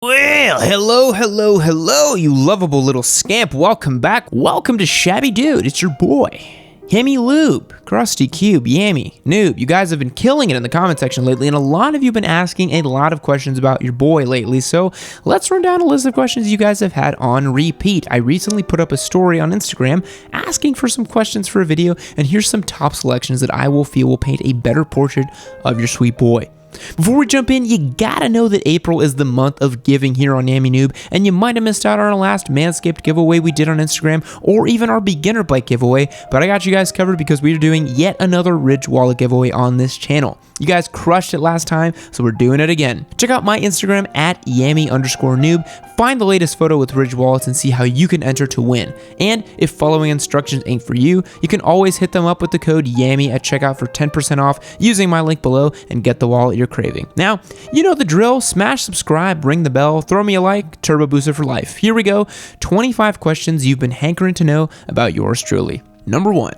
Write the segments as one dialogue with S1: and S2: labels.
S1: Well, hello, you lovable little scamp. Welcome back. Welcome to Shabby Dude. It's your boy, Yammie Noob, Krusty Cube, Yammie Noob. You guys have been killing it in the comment section lately, and a lot of you have been asking a lot of questions about your boy lately, so let's run down a list of questions you guys have had on repeat. I recently put up a story on Instagram asking for some questions for a video, and here's some top selections that I feel will paint a better portrait of your sweet boy. Before we jump in, you gotta know that April is the month of giving here on Yammie Noob, and you might have missed out on our last Manscaped giveaway we did on Instagram, or even our beginner bike giveaway, but I got you guys covered because we are doing yet another Ridge wallet giveaway on this channel. You guys crushed it last time, so we're doing it again. Check out my Instagram at Yammie_noob, find the latest photo with Ridge wallets and see how you can enter to win. And if following instructions ain't for you, you can always hit them up with the code Yammie at checkout for 10% off using my link below and get the wallet you're craving. Now, you know the drill. Smash subscribe, ring the bell, throw me a like, Turbo Busa for life. Here we go. 25 questions you've been hankering to know about yours truly. Number 1.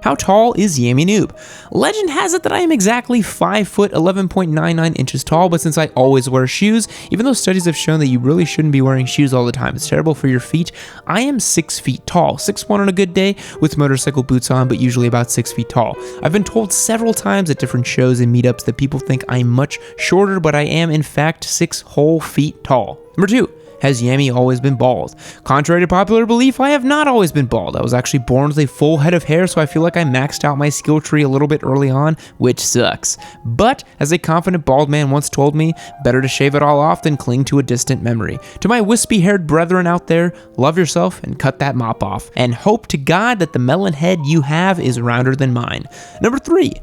S1: How tall is Yammie Noob? Legend has it that I am exactly 5 foot 11.99 inches tall, but since I always wear shoes, even though studies have shown that you really shouldn't be wearing shoes all the time, it's terrible for your feet, I am 6 feet tall, 6'1" on a good day with motorcycle boots on, but usually about 6 feet tall. I've been told several times at different shows and meetups that people think I'm much shorter, but I am in fact 6 whole feet tall. Number 2. Has Yammie always been bald? Contrary to popular belief, I have not always been bald. I was actually born with a full head of hair, so I feel like I maxed out my skill tree a little bit early on, which sucks. But, as a confident bald man once told me, better to shave it all off than cling to a distant memory. To my wispy-haired brethren out there, love yourself and cut that mop off. And hope to God that the melon head you have is rounder than mine. Number 3.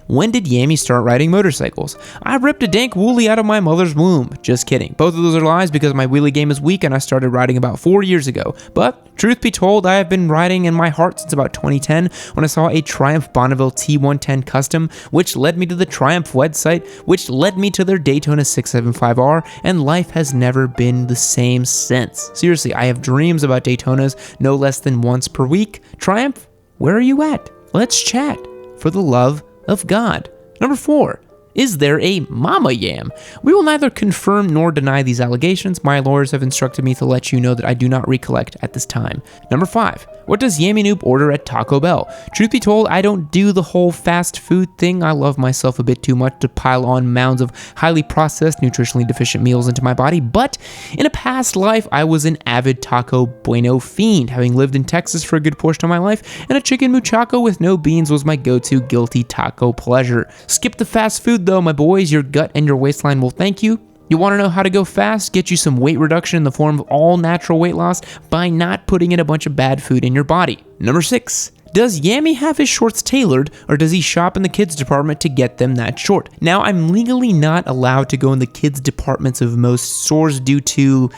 S1: When did Yammie start riding motorcycles? I ripped a dank woolie out of my mother's womb. Just kidding. Both of those are lies because my wheelie game is weak and I started riding about 4 years ago. But, truth be told, I have been riding in my heart since about 2010 when I saw a Triumph Bonneville T110 Custom, which led me to the Triumph website, which led me to their Daytona 675R, and life has never been the same since. Seriously, I have dreams about Daytonas no less than once per week. Triumph, where are you at? Let's chat. For the love of God. Number 4. Is there a Mama Yam? We will neither confirm nor deny these allegations. My lawyers have instructed me to let you know that I do not recollect at this time. Number 5. What does Yammie Noob order at Taco Bell? Truth be told, I don't do the whole fast food thing. I love myself a bit too much to pile on mounds of highly processed, nutritionally deficient meals into my body, but in a past life, I was an avid Taco Bueno fiend, having lived in Texas for a good portion of my life, and a chicken muchacho with no beans was my go-to guilty taco pleasure. Skip the fast food though, my boys. Your gut and your waistline will thank you. You want to know how to go fast? Get you some weight reduction in the form of all natural weight loss by not putting in a bunch of bad food in your body. Number 6. Does Yammie have his shorts tailored, or does he shop in the kids department to get them that short? Now, I'm legally not allowed to go in the kids departments of most stores due to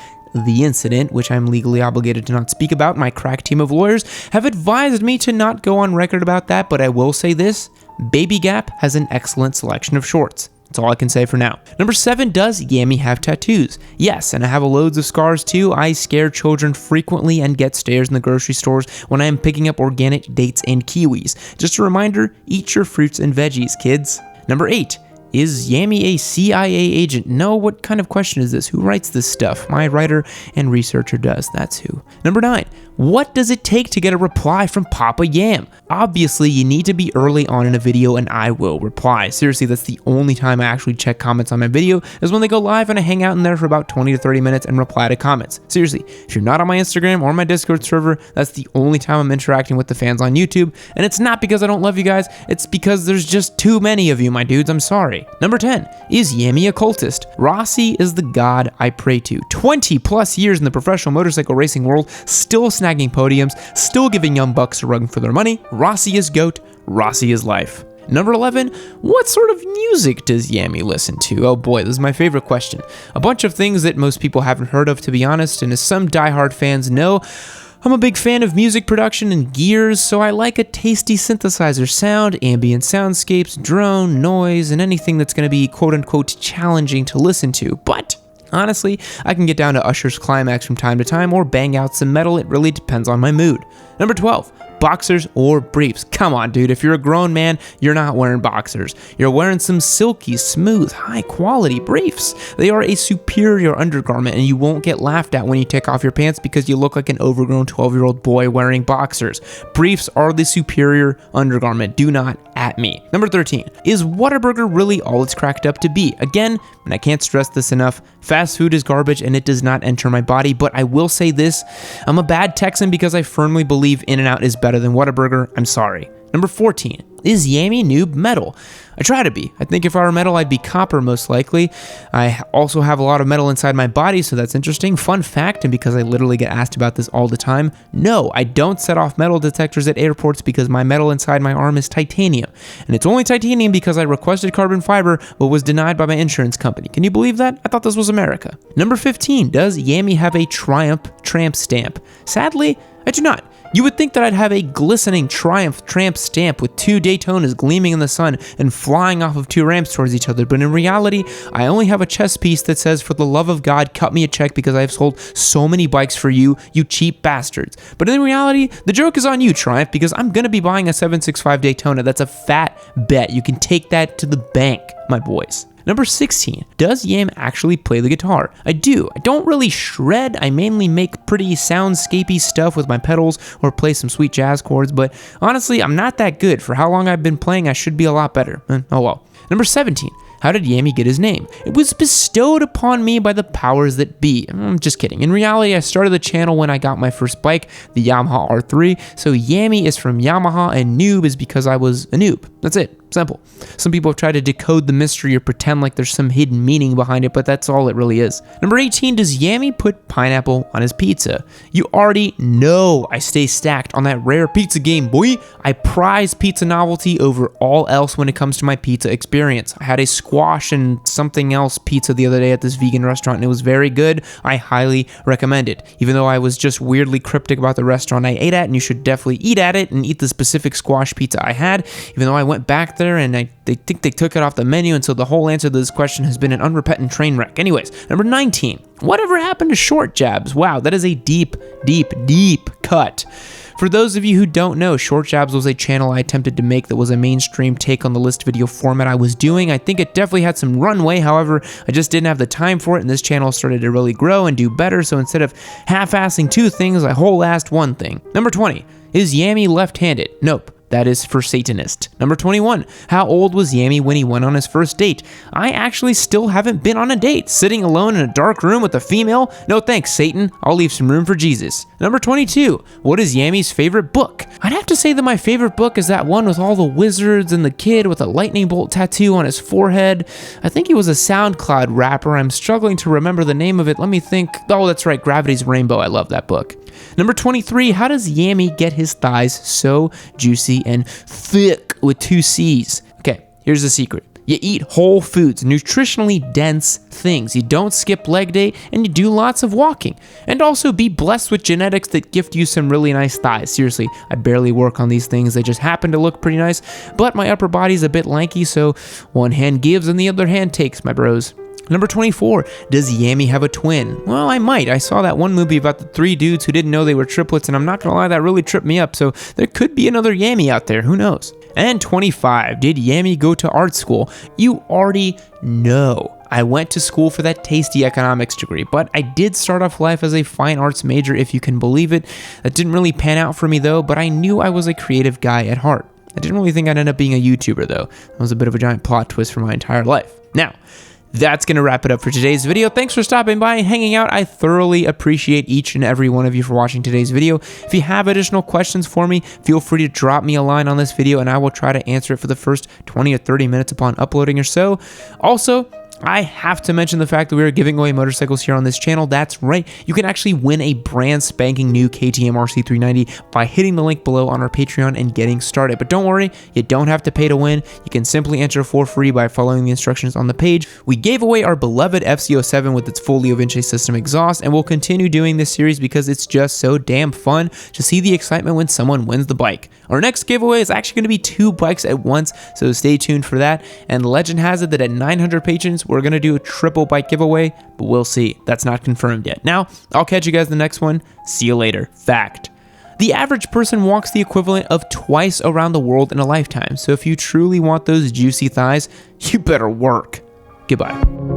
S1: the incident, which I'm legally obligated to not speak about. My crack team of lawyers have advised me to not go on record about that, but I will say this: Baby Gap has an excellent selection of shorts. That's all I can say for now. Number 7, does Yammie have tattoos? Yes, and I have loads of scars too. I scare children frequently and get stares in the grocery stores when I am picking up organic dates and kiwis. Just a reminder, eat your fruits and veggies, kids. Number 8. Is Yammie a CIA agent? No, what kind of question is this? Who writes this stuff? My writer and researcher does, that's who. Number 9, what does it take to get a reply from Papa Yam? Obviously, you need to be early on in a video and I will reply. Seriously, that's the only time I actually check comments on my video is when they go live and I hang out in there for about 20 to 30 minutes and reply to comments. Seriously, if you're not on my Instagram or my Discord server, that's the only time I'm interacting with the fans on YouTube. And it's not because I don't love you guys, it's because there's just too many of you, my dudes, I'm sorry. Number 10, is Yammie a cultist? Rossi is the god I pray to. 20 plus years in the professional motorcycle racing world, still snagging podiums, still giving young bucks a run for their money. Rossi is GOAT, Rossi is life. Number 11, what sort of music does Yammie listen to? Oh boy, this is my favorite question. A bunch of things that most people haven't heard of, to be honest, and as some diehard fans know, I'm a big fan of music production and gears, so I like a tasty synthesizer sound, ambient soundscapes, drone, noise, and anything that's going to be quote-unquote challenging to listen to. But honestly, I can get down to Usher's Climax from time to time or bang out some metal. It really depends on my mood. Number 12, boxers or briefs? Come on, dude. If you're a grown man, you're not wearing boxers. You're wearing some silky, smooth, high-quality briefs. They are a superior undergarment, and you won't get laughed at when you take off your pants because you look like an overgrown 12-year-old boy wearing boxers. Briefs are the superior undergarment. Do not at me. Number 13. Is Whataburger really all it's cracked up to be? Again, and I can't stress this enough, fast food is garbage and it does not enter my body, but I will say this, I'm a bad Texan because I firmly believe In-N-Out is better than Whataburger. I'm sorry. Number 14. Is Yammie Noob metal? I try to be. I think if I were metal, I'd be copper most likely. I also have a lot of metal inside my body, so that's interesting. Fun fact, and because I literally get asked about this all the time, no, I don't set off metal detectors at airports because my metal inside my arm is titanium. And it's only titanium because I requested carbon fiber, but was denied by my insurance company. Can you believe that? I thought this was America. Number 15. Does Yammie have a Triumph tramp stamp? Sadly, I do not. You would think that I'd have a glistening Triumph tramp stamp with 2 Daytonas gleaming in the sun and flying off of 2 ramps towards each other, but in reality, I only have a chest piece that says, "For the love of God, cut me a check because I have sold so many bikes for you, you cheap bastards." But in reality, the joke is on you, Triumph, because I'm gonna be buying a 765 Daytona. That's a fat bet. You can take that to the bank, my boys. Number 16. Does Yam actually play the guitar? I do. I don't really shred. I mainly make pretty soundscapey stuff with my pedals or play some sweet jazz chords, but honestly, I'm not that good. For how long I've been playing, I should be a lot better. Oh well. Number 17. How did Yammie get his name? It was bestowed upon me by the powers that be. I'm just kidding. In reality, I started the channel when I got my first bike, the Yamaha R3. So Yammie is from Yamaha and Noob is because I was a noob. That's it. Simple. Some people have tried to decode the mystery or pretend like there's some hidden meaning behind it, but that's all it really is. Number 18, does Yammie put pineapple on his pizza? You already know I stay stacked on that rare pizza game, boy. I prize pizza novelty over all else when it comes to my pizza experience. I had a squash and something else pizza the other day at this vegan restaurant, and it was very good. I highly recommend it. Even though I was just weirdly cryptic about the restaurant I ate at, and you should definitely eat at it and eat the specific squash pizza I had, even though I went back there and they think they took it off the menu, and so the whole answer to this question has been an unrepentant train wreck. Anyways, number 19. Whatever happened to short jabs? Wow, that is a deep, deep, deep cut. For those of you who don't know, Short Jabs was a channel I attempted to make that was a mainstream take on the list video format I was doing. I think it definitely had some runway, however, I just didn't have the time for it, and this channel started to really grow and do better, so instead of half-assing 2 things, I whole-assed 1 thing. Number 20. Is Yammie left-handed? Nope. That is for Satanist. Number 21. How old was Yammie when he went on his first date? I actually still haven't been on a date. Sitting alone in a dark room with a female? No thanks, Satan. I'll leave some room for Jesus. Number 22. What is Yammie's favorite book? I'd have to say that my favorite book is that one with all the wizards and the kid with a lightning bolt tattoo on his forehead. I think he was a SoundCloud rapper. I'm struggling to remember the name of it. Let me think. Oh, that's right. Gravity's Rainbow. I love that book. Number 23, how does Yammie get his thighs so juicy and thick with 2 C's? Okay, here's the secret. You eat whole foods, nutritionally dense things. You don't skip leg day, and you do lots of walking. And also be blessed with genetics that gift you some really nice thighs. Seriously, I barely work on these things. They just happen to look pretty nice, but my upper body's a bit lanky, so one hand gives and the other hand takes, my bros. Number 24, does Yammie have a twin? Well, I might. I saw that one movie about the 3 dudes who didn't know they were triplets, and I'm not gonna lie, that really tripped me up, so there could be another Yammie out there, who knows? And 25, did Yammie go to art school? You already know. I went to school for that tasty economics degree, but I did start off life as a fine arts major, if you can believe it. That didn't really pan out for me though, but I knew I was a creative guy at heart. I didn't really think I'd end up being a YouTuber though. That was a bit of a giant plot twist for my entire life. Now, that's going to wrap it up for today's video. Thanks for stopping by and hanging out. I thoroughly appreciate each and every one of you for watching today's video. If you have additional questions for me, feel free to drop me a line on this video and I will try to answer it for the first 20 or 30 minutes upon uploading or so. Also, I have to mention the fact that we are giving away motorcycles here on this channel. That's right. You can actually win a brand spanking new KTM RC390 by hitting the link below on our Patreon and getting started. But don't worry, you don't have to pay to win. You can simply enter for free by following the instructions on the page. We gave away our beloved FZ07 with its full Leo Vinci system exhaust, and we'll continue doing this series because it's just so damn fun to see the excitement when someone wins the bike. Our next giveaway is actually going to be 2 bikes at once, so stay tuned for that. And legend has it that at 900 patrons, we're going to do a triple bike giveaway, but we'll see. That's not confirmed yet. Now, I'll catch you guys in the next one. See you later. Fact. The average person walks the equivalent of twice around the world in a lifetime, so if you truly want those juicy thighs, you better work. Goodbye.